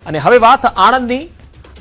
અને હવે વાત આણંદની.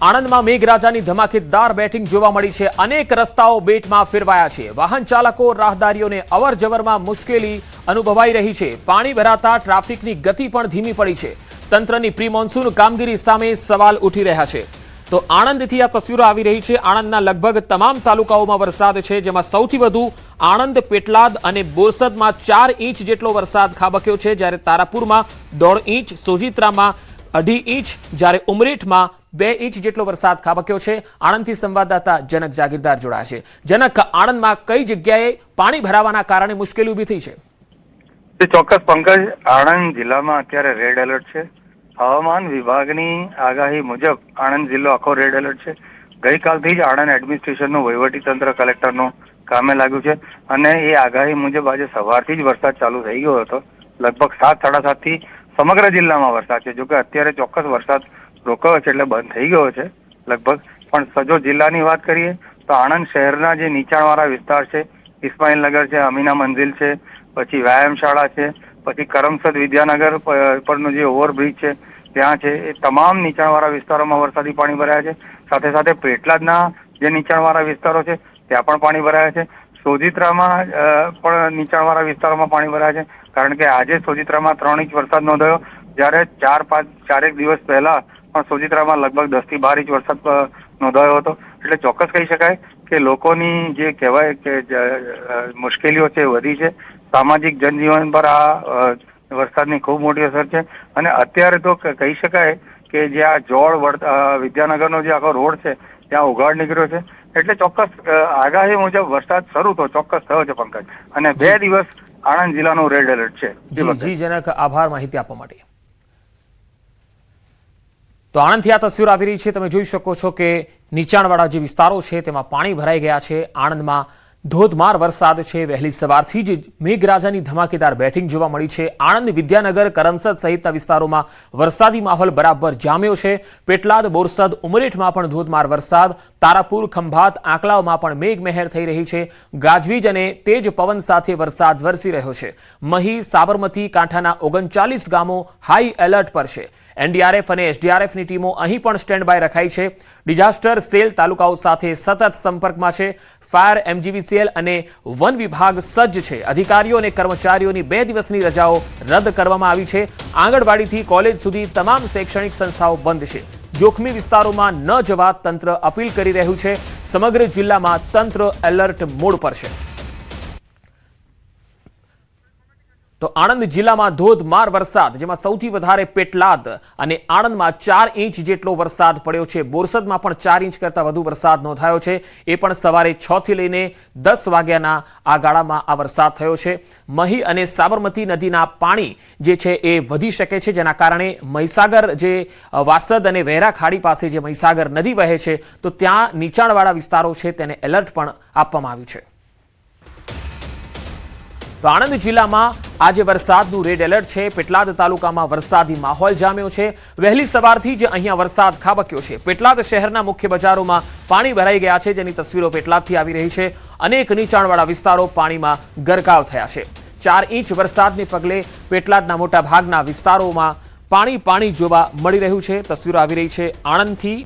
આણંદમાં મેઘરાજાની ધમાકેદાર બેટિંગ જોવા મળી છે. અનેક રસ્તાઓ બેટમાં ફેરવાયા છે. વાહન ચાલકો રાહદારીઓને અવરજવરમાં મુશ્કેલી અનુભવાઈ રહી છે. પાણી ભરાતા ટ્રાફિકની ગતિ પણ ધીમી પડી છે. તંત્રની પ્રી મોન્સૂન કામગીરી સામે સવાલ ઉઠી રહ્યા છે. તો આણંદથી આ તસવીરો આવી રહી છે. આણંદના લગભગ તમામ તાલુકાઓમાં વરસાદ છે, જેમાં સૌથી વધુ આણંદ, પેટલાદ અને બોરસદમાં 4 ઇંચ જેટલો વરસાદ ખાબક્યો છે, જ્યારે તારાપુરમાં 1.5 ઇંચ, સોજિત્રામાં 2.5 ઇંચ, જ્યારે ઉમરેઠમાં 2 ઇંચ જેટલો વરસાદ ખાબક્યો છે. આણંદથી સંવાદદાતા જનક જાગીરદાર જોડાયા છે. જનક, આણંદમાં કઈ જગ્યાએ પાણી ભરાવાના કારણે મુશ્કેલી ઊભી થઈ છે? ચોક્કસ પંકજ, આણંદ જિલ્લામાં અત્યારે રેડ એલર્ટ છે. હવામાન વિભાગની આગાહી મુજબ આણંદ જિલ્લો આખો રેડ એલર્ટ છે. ગઈકાલથી જ આણંદ એડમિનિસ્ટ્રેશનનું વહીવટીતંત્ર કલેક્ટરનું કામે લાગ્યું છે અને એ આગાહી મુજબ આજે સવારથી જ વરસાદ ચાલુ થઈ ગયો હતો. લગભગ 7-7:30 થી સમગ્ર જિલ્લામાં વરસાદ છે. જોકે અત્યારે ચોક્કસ વરસાદ રોકાયો છે એટલે બંધ થઈ ગયો છે લગભગ. પણ જો જિલ્લાની વાત કરીએ તો આણંદ શહેરના જે નીચાણવાળા વિસ્તાર છે, ઇસ્માઇલનગર છે, અમીના મંઝિલ છે, પછી વ્યાયામ શાળા છે, પછી કરમસદ વિદ્યાનગર પરનો જે ઓવરબ્રિજ છે ત્યાં છે, એ તમામ નીચાણવાળા વિસ્તારોમાં વરસાદી પાણી ભરાયા છે. સાથે સાથે પેટલાદના જે નીચાણવાળા વિસ્તારો છે ત્યાં પણ પાણી ભરાયા છે. સોજિત્રામાં પણ નીચાણવાળા વિસ્તારોમાં પાણી ભરાયા છે, કારણ કે આજે સોજિત્રામાં 3 ઇંચ વરસાદ નોંધાયો, જ્યારે 4-5 દિવસ પહેલા પણ સોજિત્રામાં લગભગ 10 થી 12 ઇંચ વરસાદ નોંધાયો હતો. એટલે ચોક્કસ કહી શકાય કે લોકોની જે કહેવાય કે મુશ્કેલીઓ છે વધી છે. સામાજિક જનજીવન પર આ વરસાદની ખૂબ મોટી અસર છે. અને અત્યારે તો કહી શકાય કે જે આ જોડ વિદ્યાનગરનો જે આખો રોડ છે ત્યાં ઉઘાડ નીકળ્યો છે. એટલે ચોક્કસ આગાહી મુજબ વરસાદ શરૂ તો ચોક્કસ થયો છે પંકજ, અને 2 દિવસ આણંદ જિલ્લાનું રેડ એલર્ટ છે. જી જનક, આભાર માહિતી આપવા માટે. તો આણંદથી આ તસવીર આવી રહી છે. તમે જોઈ શકો છો કે નીચાણવાળા જે વિસ્તારો છે તેમાં પાણી ભરાઈ ગયા છે. આણંદમાં ધોધમાર વરસાદ છે. વહેલી સવારથી જ મેઘરાજાની ધમાકેદાર બેટિંગ જોવા મળી છે. આણંદ, વિદ્યાનગર, કરમસદ સહિતના વિસ્તારોમાં વરસાદી માહોલ બરાબર જામ્યો છે. પેટલાદ, બોરસદ, ઉમરેઠમાં પણ ધોધમાર વરસાદ. તારાપુર, ખંભાત, આંકલાવમાં પણ મેઘમહેર થઈ રહી છે. ગાજવીજ અને તેજ પવન સાથે વરસાદ વરસી રહ્યો છે. મહી, સાબરમતી કાંઠાના 39 ગામો હાઈ એલર્ટ પર છે. એનડીઆરએફ અને એસડીઆરએફની ટીમો અહીં પણ સ્ટેન્ડ બાય રખાઈ છે. ડિઝાસ્ટર સેલ તાલુકાઓ સાથે સતત સંપર્કમાં છે. ફાયર, એમજીવીસીએલ અને વન વિભાગ સજ્જ છે. અધિકારીઓ અને કર્મચારીઓની 2 દિવસની રજાઓ રદ કરવામાં આવી છે. આંગણવાડીથી કોલેજ સુધી તમામ શૈક્ષણિક સંસ્થાઓ બંધ છે. જોખમી વિસ્તારોમાં ન જવા તંત્ર અપીલ કરી રહ્યું છે. સમગ્ર જિલ્લામાં તંત્ર એલર્ટ મોડ પર છે. તો આણંદ જિલ્લામાં ધોધમાર વરસાદ, જેમાં સૌથી વધારે પેટલાદ અને આણંદમાં 4 ઇંચ જેટલો વરસાદ પડ્યો છે. બોરસદમાં પણ 4 ઇંચ કરતાં વધુ વરસાદ નોંધાયો છે. એ પણ સવારે 6 થી લઈને 10 વાગ્યાના આ ગાળામાં આ વરસાદ થયો છે. મહી અને સાબરમતી નદીના પાણી જે છે એ વધી શકે છે, જેના કારણે મહીસાગર, જે વાસદ અને વહેરા ખાડી પાસે જે મહીસાગર નદી વહે છે, તો ત્યાં નીચાણવાળા વિસ્તારો છે તેને એલર્ટ પણ આપવામાં આવ્યું છે. તો આણંદ જિલ્લામાં આજે વરસાદનું રેડ એલર્ટ છે. પેટલાદ તાલુકામાં વરસાદી માહોલ જામ્યો છે. વહેલી સવારથી જ અહીંયા વરસાદ ખાબક્યો છે. પેટલાદ શહેરના મુખ્ય બજારોમાં પાણી ભરાઈ ગયા છે, જેની તસવીરો પેટલાદથી આવી રહી છે. અનેક નીચાણવાળા વિસ્તારો પાણીમાં ગરકાવ થયા છે. 4 ઇંચ વરસાદને પગલે પેટલાદના મોટા ભાગના વિસ્તારોમાં પાણી જોવા મળી રહ્યું છે. તસવીરો આવી રહી છે આણંદથી.